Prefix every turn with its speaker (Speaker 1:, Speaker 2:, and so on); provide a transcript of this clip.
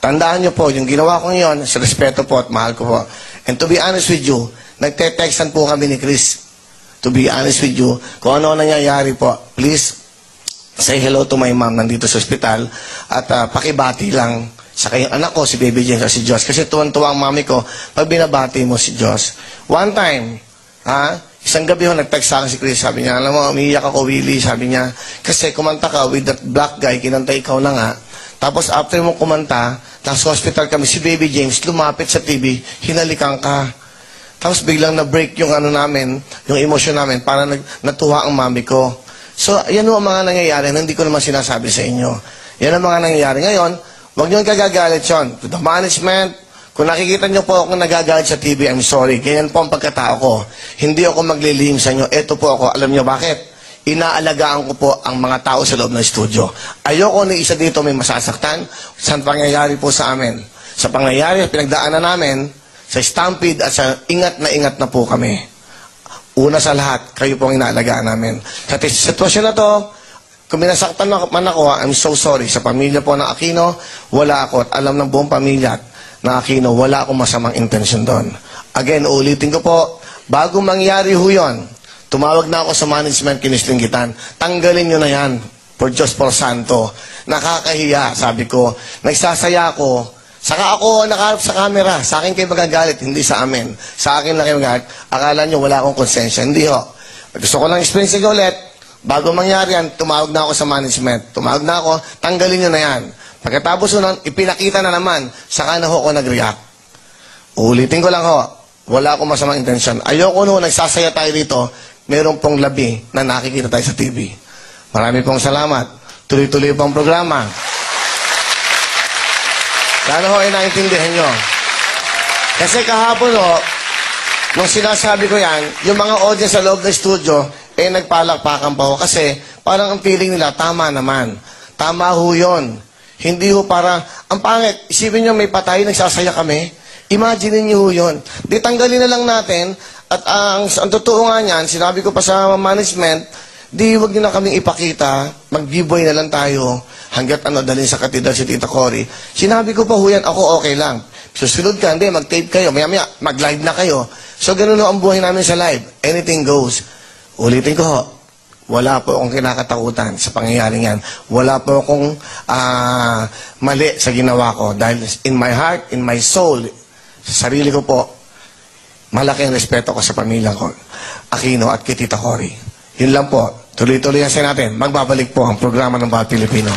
Speaker 1: Tandaan nyo po, yung ginawa ko ngayon, sa respeto po at mahal ko po. And to be honest with you, nagte-textan po kami ni Chris. To be honest with you, kung ano nangyayari po, please, say hello to my mom nandito sa ospital at pakibati lang sa kayong anak ko, si Baby James at si Josh. Kasi tuwan-tuwa ang mami ko pag binabati mo si Josh. One time, isang gabi ho, nag-text sa akin si Chris. Sabi niya, alam mo, umiiyak ako, Willie. Sabi niya, kasi kumanta ka with that black guy, kinanta ikaw na nga. Tapos after mo kumanta, nasa hospital kami, si Baby James lumapit sa TV, hinalikan ka. Tapos biglang na-break yung ano namin, yung emosyon namin, para natuwa ang mami ko. So, yan ang mga nangyayari, hindi ko naman sinasabi sa inyo. Yan ang mga nangyayari. Ngayon, huwag nyo kagagalit yun. To the management, kung nakikita nyo po akong nagagalit sa TV, I'm sorry. Ganyan po ang pagkatao ko. Hindi ako maglilihim sa inyo. Ito po ako. Alam nyo bakit? Inaalagaan ko po ang mga tao sa loob ng studio. Ayoko na isa dito may masasaktan sa pangyayari po sa amin. Sa pangyayari, pinagdaanan namin, sa stampede at sa ingat na po kami. Una sa lahat, kayo po ang inaalagaan namin. Sa sitwasyon na to, kung minasaktan man ako, I'm so sorry. Sa pamilya po ng Aquino, wala ako. At alam ng buong pamilya ng Aquino, wala akong masamang intensyon doon. Again, ulitin ko po, bago mangyari ho yun, tumawag na ako sa management, kinistinggitan. Tanggalin nyo na yan. For Diyos por Santo. Nakakahiya, sabi ko. Nagsasaya ako. Saka ako nakaharap sa camera. Sa akin kayo magagalit, hindi sa amin. Sa akin lang kayo magagalit. Akala nyo wala akong konsensya. Hindi ho. Gusto ko lang experience ko ulit. Bago mangyari yan, tumawag na ako sa management. Tumawag na ako, tanggalin nyo na yan. Pagkatapos nun, ipinakita na naman, saka na ho ako nag-react. Ulitin ko lang ho, wala akong masamang intensyon. Ayoko no, nagsasaya tayo dito, meron pong labi na nakikita tayo sa TV. Marami pong salamat. Tuloy-tuloy pong programa. Sana ho ay naintindihan nyo. Kasi kahapon ho, nung sinasabi ko yan, yung mga audience sa loob ng studio, nagpalakpakan pa ho. Kasi parang ang feeling nila, tama naman. Tama ho yun. Hindi ho para, ang pangit, isipin nyo may patay, nagsasaya kami. Imagine nyo ho yun. Di tanggalin na lang natin, at ang totoo nga niyan, sinabi ko pa sa management, di wag nyo na kaming ipakita, mag-giveaway na lang tayo, hanggat dalhin sa katedral si Tita Cory. Sinabi ko pa ho yan, ako okay lang. Susunod ka, hindi, mag-tape kayo, maya-maya, mag-live na kayo. So, ganun ho ang buhay namin sa live. Anything goes. Ulitin ko ho, wala po akong kinakatakutan sa pangyayaring yan. Wala po akong mali sa ginawa ko. Dahil in my heart, in my soul, sa sarili ko po, malaki ang respeto ko sa pamilya ko, Aquino at kay Tita Cory. Yun lang po. Tuloy-tuloy yan natin. Magbabalik po ang programa ng Bawat Pilipino.